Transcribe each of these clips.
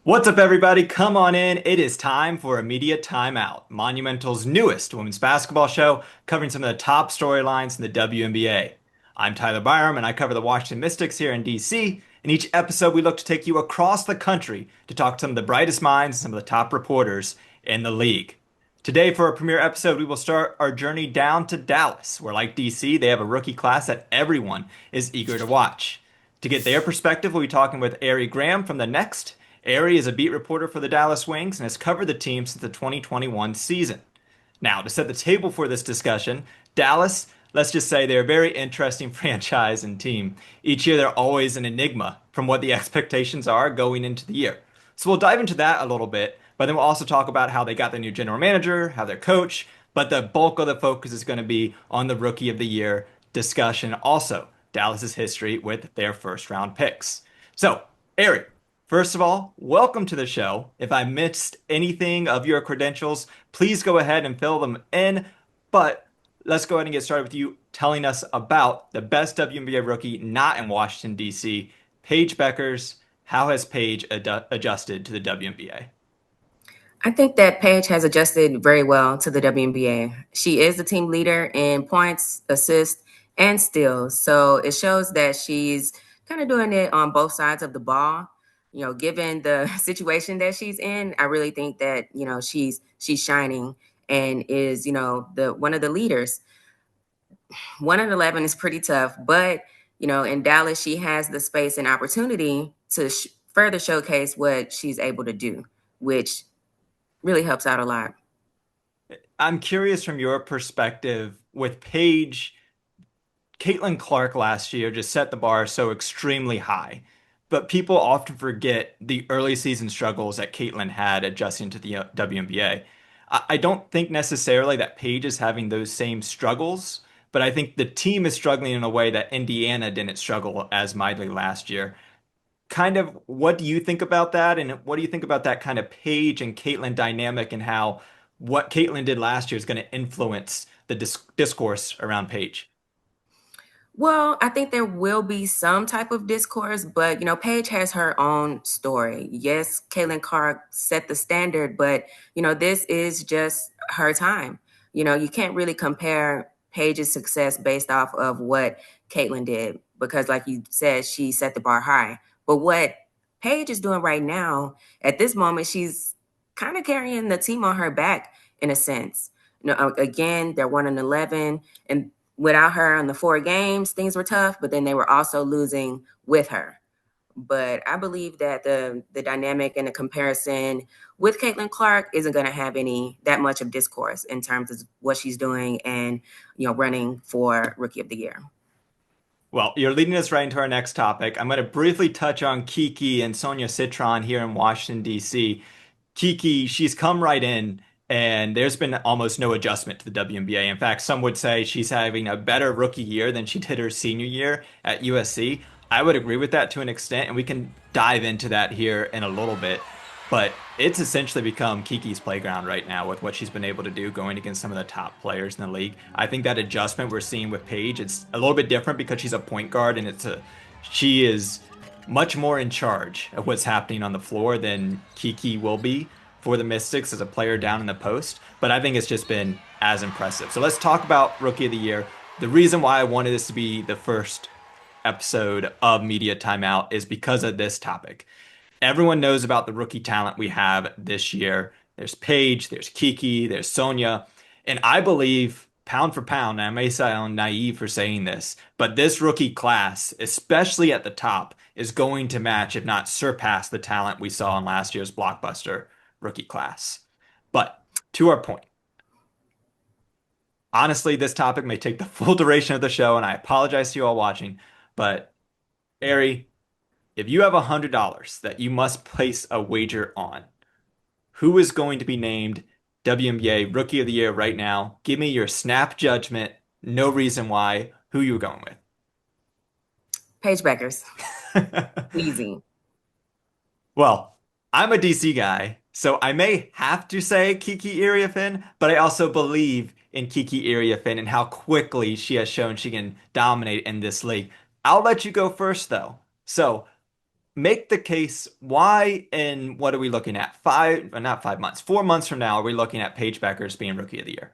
What's up, everybody? Come on in. It is time for Immediate Timeout, Monumental's newest women's basketball show, covering some of the top storylines in the WNBA. I'm Tyler Byram, and I cover the Washington Mystics here in D.C. In each episode, we look to take you across the country to talk to some of the brightest minds and some of the top reporters in the league. Today, for our premiere episode, we will start our journey down to Dallas, where, like DC, they have a rookie class that everyone is eager to watch. To get their perspective, we'll be talking with Ari Graham from the Next. Ari is a beat reporter for the Dallas Wings and has covered the team since the 2021 season. Now, to set the table for this discussion, Dallas, let's just say they're a very interesting franchise and team. Each year, they're always an enigma from what the expectations are going into the year. So we'll dive into that a little bit, but then we'll also talk about how they got their new general manager, how their coach, but the bulk of the focus is going to be on the Rookie of the Year discussion. Also, Dallas's history with their first round picks. So, Ari, first of all, welcome to the show. If I missed anything of your credentials, please go ahead and fill them in. But let's go ahead and get started with you telling us about the best WNBA rookie not in Washington, D.C., Paige Bueckers. How has Paige adjusted to the WNBA? I think that Paige has adjusted very well to the WNBA. She is the team leader in points, assists, and steals. So it shows that she's kind of doing it on both sides of the ball. Given the situation that she's in, I really think that, she's shining and is, the one of the leaders. 1-11 is pretty tough, but in Dallas, she has the space and opportunity to further showcase what she's able to do, which really helps out a lot. I'm curious from your perspective with Paige. Caitlin Clark last year just set the bar so extremely high. But people often forget the early season struggles that Caitlin had adjusting to the WNBA. I don't think necessarily that Paige is having those same struggles, but I think the team is struggling in a way that Indiana didn't struggle as mightily last year. Kind of, what do you think about that? And what do you think about that kind of Paige and Caitlin dynamic and how what Caitlin did last year is going to influence the discourse around Paige? Well, I think there will be some type of discourse, but Paige has her own story. Yes, Caitlin Clark set the standard, but this is just her time. You can't really compare Paige's success based off of what Caitlin did because, like you said, she set the bar high. But what Paige is doing right now, at this moment, she's kind of carrying the team on her back in a sense. Again, they're 1-11, and without her in the 4 games, things were tough, but then they were also losing with her. But I believe that the dynamic and the comparison with Caitlin Clark isn't going to have that much of discourse in terms of what she's doing and running for Rookie of the Year. Well, you're leading us right into our next topic. I'm going to briefly touch on Kiki and Sonia Citron here in Washington, D.C. Kiki, she's come right in, and there's been almost no adjustment to the WNBA. In fact, some would say she's having a better rookie year than she did her senior year at USC. I would agree with that to an extent, and we can dive into that here in a little bit. But it's essentially become Kiki's playground right now with what she's been able to do going against some of the top players in the league. I think that adjustment we're seeing with Paige, it's a little bit different because she's a point guard and she is much more in charge of what's happening on the floor than Kiki will be for the Mystics as a player down in the post. But I think it's just been as impressive. So let's talk about Rookie of the Year. The reason why I wanted this to be the first episode of Media Timeout is because of this topic. Everyone knows about the rookie talent we have this year. There's Paige, there's Kiki, there's Sonia. And I believe, pound for pound, and I may sound naive for saying this, but this rookie class, especially at the top, is going to match, if not surpass, the talent we saw in last year's blockbuster rookie class. But to our point, honestly, this topic may take the full duration of the show, and I apologize to you all watching, but Ari, if you have $100 that you must place a wager on, who is going to be named WNBA Rookie of the Year right now? Give me your snap judgment. No reason why. Who you going Paige Bueckers. with? Easy. Well, I'm a DC guy, so I may have to say Kiki Iriafen, but I also believe in Kiki Iriafen and how quickly she has shown she can dominate in this league. I'll let you go first, though. So, make the case why and what are we looking at? Not 5 months, 4 months from now, are we looking at Paige Beckers being Rookie of the Year?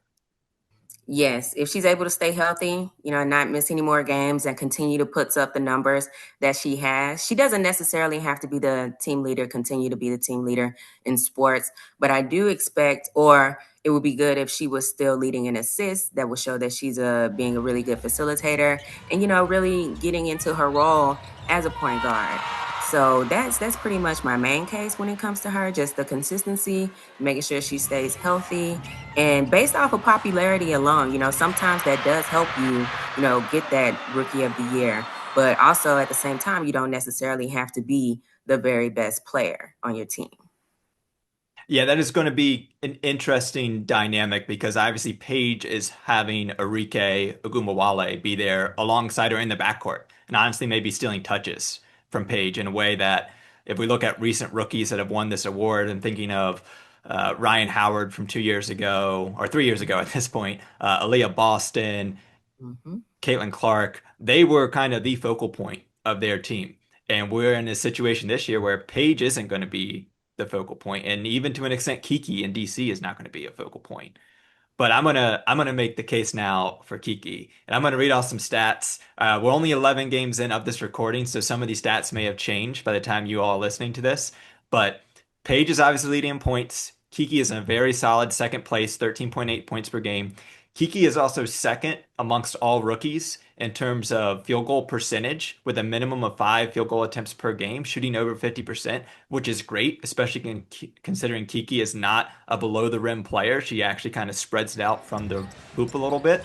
Yes, if she's able to stay healthy, not miss any more games and continue to put up the numbers that she has, she doesn't necessarily have to be the team leader, continue to be the team leader in sports. But I do expect, or it would be good if she was still leading in assists. That would show that she's being a really good facilitator and, really getting into her role as a point guard. So that's pretty much my main case when it comes to her, just the consistency, making sure she stays healthy and based off of popularity alone, sometimes that does help you, get that rookie of the year. But also at the same time, you don't necessarily have to be the very best player on your team. Yeah, that is going to be an interesting dynamic because obviously Paige is having Arike Ogunbowale be there alongside her in the backcourt, and honestly maybe stealing touches from Paige in a way that if we look at recent rookies that have won this award and thinking of Ryan Howard from 2 years ago or 3 years ago at this point, Aaliyah Boston, Hmm. Caitlin Clark, they were kind of the focal point of their team. And we're in a situation this year where Paige isn't going to be the focal point, and even to an extent, Kiki in DC is not going to be a focal point. But I'm gonna make the case now for Kiki, and I'm gonna read off some stats. We're only 11 games in of this recording, so some of these stats may have changed by the time you all are listening to this. But Paige is obviously leading in points. Kiki is in a very solid second place, 13.8 points per game. Kiki is also second amongst all rookies in terms of field goal percentage, with a minimum of 5 field goal attempts per game, shooting over 50%, which is great, especially considering Kiki is not a below the rim player. She actually kind of spreads it out from the hoop a little bit.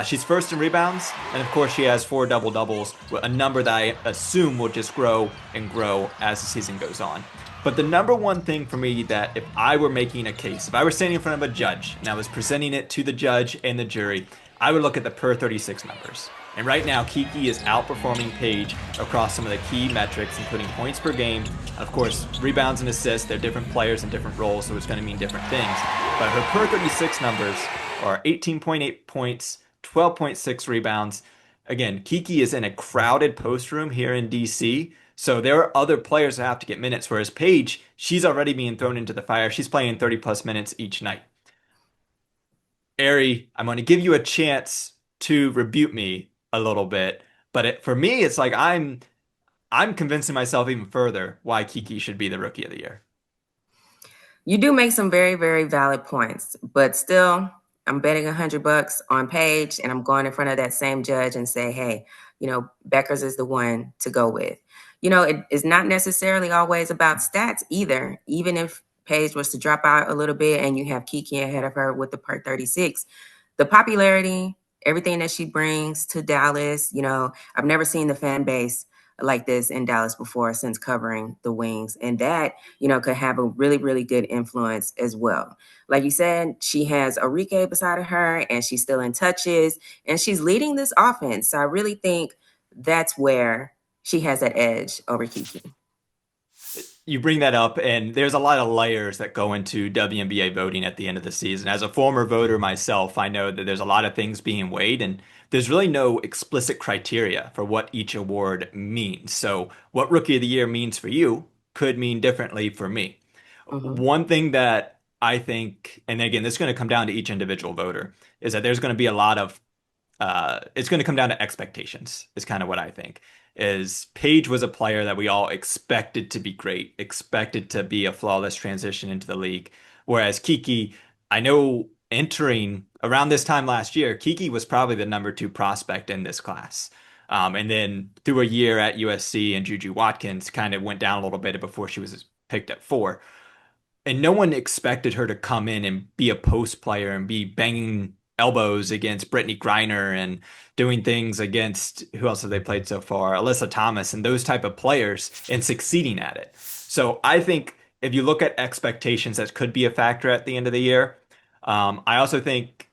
She's first in rebounds, and of course, she has 4 double doubles, a number that I assume will just grow and grow as the season goes on. But the number one thing for me that if I were making a case, if I were standing in front of a judge and I was presenting it to the judge and the jury, I would look at the per 36 numbers. And right now, Kiki is outperforming Paige across some of the key metrics, including points per game. Of course, rebounds and assists, they're different players in different roles, so it's going to mean different things. But her per 36 numbers are 18.8 points, 12.6 rebounds. Again, Kiki is in a crowded post room here in DC. So there are other players that have to get minutes, whereas Paige, she's already being thrown into the fire. She's playing 30 plus minutes each night. Ari, I'm going to give you a chance to rebuke me a little bit, but for me, it's like I'm convincing myself even further why Kiki should be the Rookie of the Year. You do make some very, very valid points, but still, I'm betting $100 on Paige, and I'm going in front of that same judge and say, hey, Becker's is the one to go with. It is not necessarily always about stats either. Even if Paige was to drop out a little bit and you have Kiki ahead of her with the per 36, the popularity, everything that she brings to Dallas, I've never seen the fan base like this in Dallas before since covering the Wings. And that, could have a really, really good influence as well. Like you said, she has Arike beside of her and she's still in touches and she's leading this offense. So I really think that's where she has that edge over Kiki. You bring that up, and there's a lot of layers that go into WNBA voting at the end of the season. As a former voter myself, I know that there's a lot of things being weighed, and there's really no explicit criteria for what each award means. So, what Rookie of the Year means for you could mean differently for me. Hmm. One thing that I think, and again, this is going to come down to each individual voter, is that there's going to be a lot of it's going to come down to expectations, is kind of what I think. Is Paige was a player that we all expected to be great, expected to be a flawless transition into the league. Whereas Kiki, I know entering around this time last year, Kiki was probably the number two prospect in this class. And then through a year at USC and Juju Watkins kind of went down a little bit before she was picked at four. And no one expected her to come in and be a post player and be banging elbows against Brittany Griner and doing things against who else have they played so far? Alyssa Thomas and those type of players and succeeding at it. So I think if you look at expectations, that could be a factor at the end of the year. I also think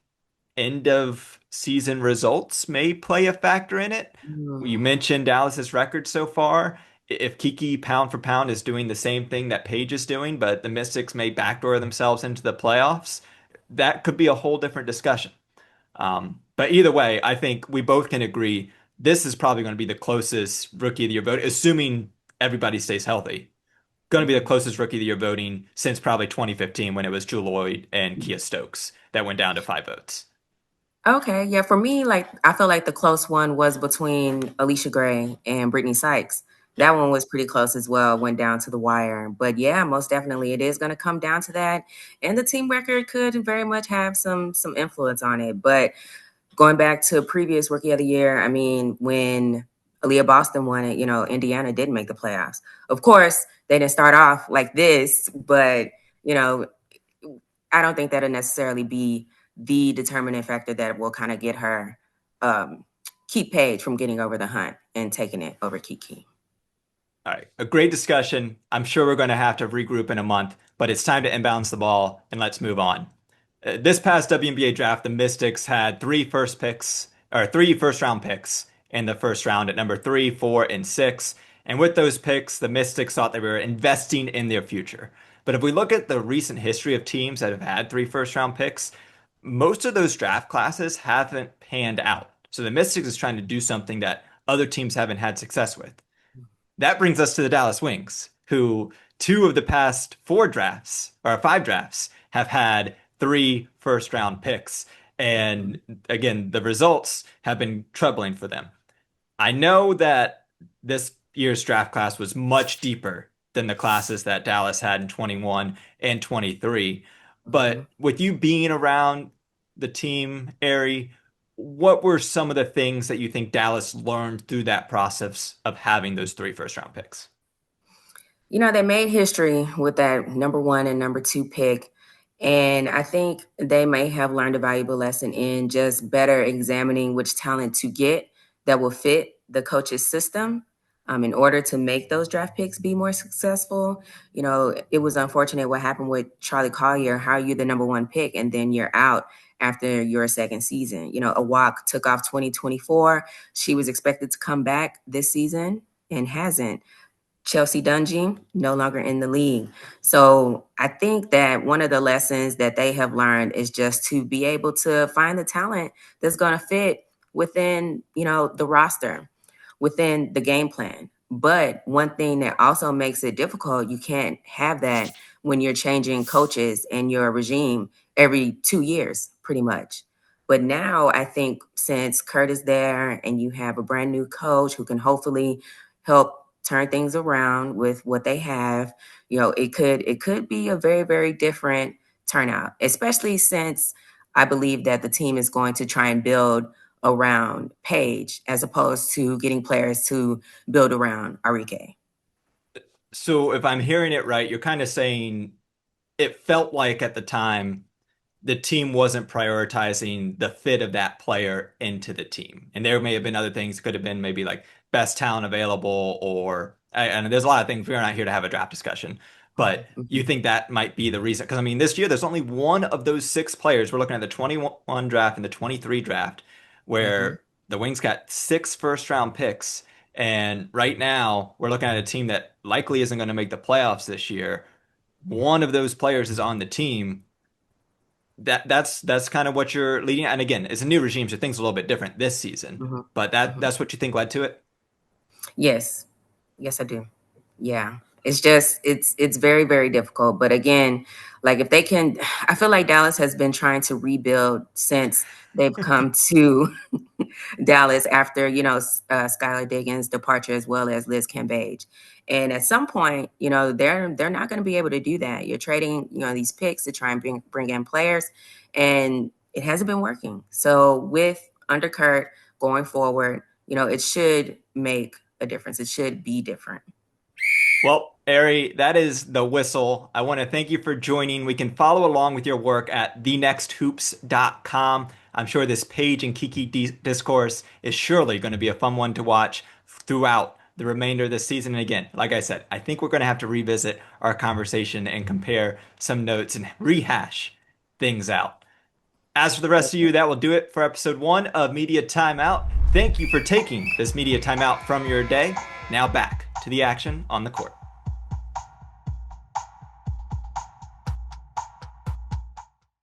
end of season results may play a factor in it. You Mm. mentioned Dallas's record so far. If Kiki pound for pound is doing the same thing that Paige is doing, but the Mystics may backdoor themselves into the playoffs, that could be a whole different discussion. But either way, I think we both can agree this is probably going to be the closest Rookie of the Year vote, assuming everybody stays healthy, going to be the closest rookie of the year voting since probably 2015 when it was Drew Lloyd and Kia Stokes that went down to 5 votes. Okay, yeah, for me, like I feel like the close one was between Alicia Gray and Brittany Sykes. Yeah. That one was pretty close as well, went down to the wire. But yeah, most definitely it is going to come down to that. And the team record could very much have some influence on it. But going back to previous rookie of the year, I mean, when Aaliyah Boston won it, Indiana didn't make the playoffs. Of course, they didn't start off like this, but you know, I don't think that'll necessarily be the determining factor that will kind of get her keep Paige from getting over the hunt and taking it over Kiki. All right. A great discussion. I'm sure we're going to have to regroup in a month, but it's time to inbounce the ball and let's move on. This past WNBA draft, the Mystics had three first round picks in the first round at number 3, 4, and 6. And with those picks, the Mystics thought they were investing in their future. But if we look at the recent history of teams that have had 3 first round picks, most of those draft classes haven't panned out. So the Mystics is trying to do something that other teams haven't had success with. That brings us to the Dallas Wings, who 2 of the past 4 drafts or 5 drafts have had 3 first round picks. And again, the results have been troubling for them. I know that this year's draft class was much deeper than the classes that Dallas had in 21 and 23. Mhm. But with you being around the team, Ari, what were some of the things that you think Dallas learned through that process of having those 3 first round picks? They made history with that number one and number two pick. And I think they may have learned a valuable lesson in just better examining which talent to get that will fit the coach's system in order to make those draft picks be more successful. It was unfortunate what happened with Charlie Collier. How are you the number one pick and then you're out after your second season? A walk took off 2024. She was expected to come back this season and hasn't. Chelsea Dungy, no longer in the league. So I think that one of the lessons that they have learned is just to be able to find the talent that's going to fit within, the roster, within the game plan. But one thing that also makes it difficult, you can't have that when you're changing coaches and your regime every 2 years, pretty much. But now I think since Kurt is there and you have a brand new coach who can hopefully help turn things around with what they have, it could be a very, very different turnout, especially since I believe that the team is going to try and build around Paige as opposed to getting players to build around Arike. So if I'm hearing it right, you're kind of saying it felt like at the time the team wasn't prioritizing the fit of that player into the team. And there may have been other things, could have been maybe like best talent available, or, and there's a lot of things. We're not here to have a draft discussion, but you Mhm, think that might be the reason? Because I mean, this year there's only one of those 6 players. We're looking at the 21 draft and the 23 draft, mhm, where the Wings got 6 first round picks. And right now, we're looking at a team that likely isn't going to make the playoffs this year. One of those players is on the team. That's kind of what you're leading. And again, it's a new regime, so things are a little bit different this season. mhm, But that's mhm. what you think led to it. Yes. Yes, I do. Yeah. It's very, very difficult. But again, like if they can, I feel like Dallas has been trying to rebuild since they've come to Dallas after, Skylar Diggins' departure as well as Liz Cambage. And at some point, they're not going to be able to do that. You're trading, these picks to try and bring in players, and it hasn't been working. So with Undercurt going forward, it should make a difference. It should be different. Well, Ari, that is the whistle. I want to thank you for joining. We can follow along with your work at thenexthoops.com. I'm sure this Page and Kiki discourse is surely going to be a fun one to watch throughout the remainder of this season. And again, like I said, I think we're going to have to revisit our conversation and compare some notes and rehash things out. As for the rest of you, that will do it for episode 1 of Media Timeout. Thank you for taking this media timeout from your day. Now back to the action on the court.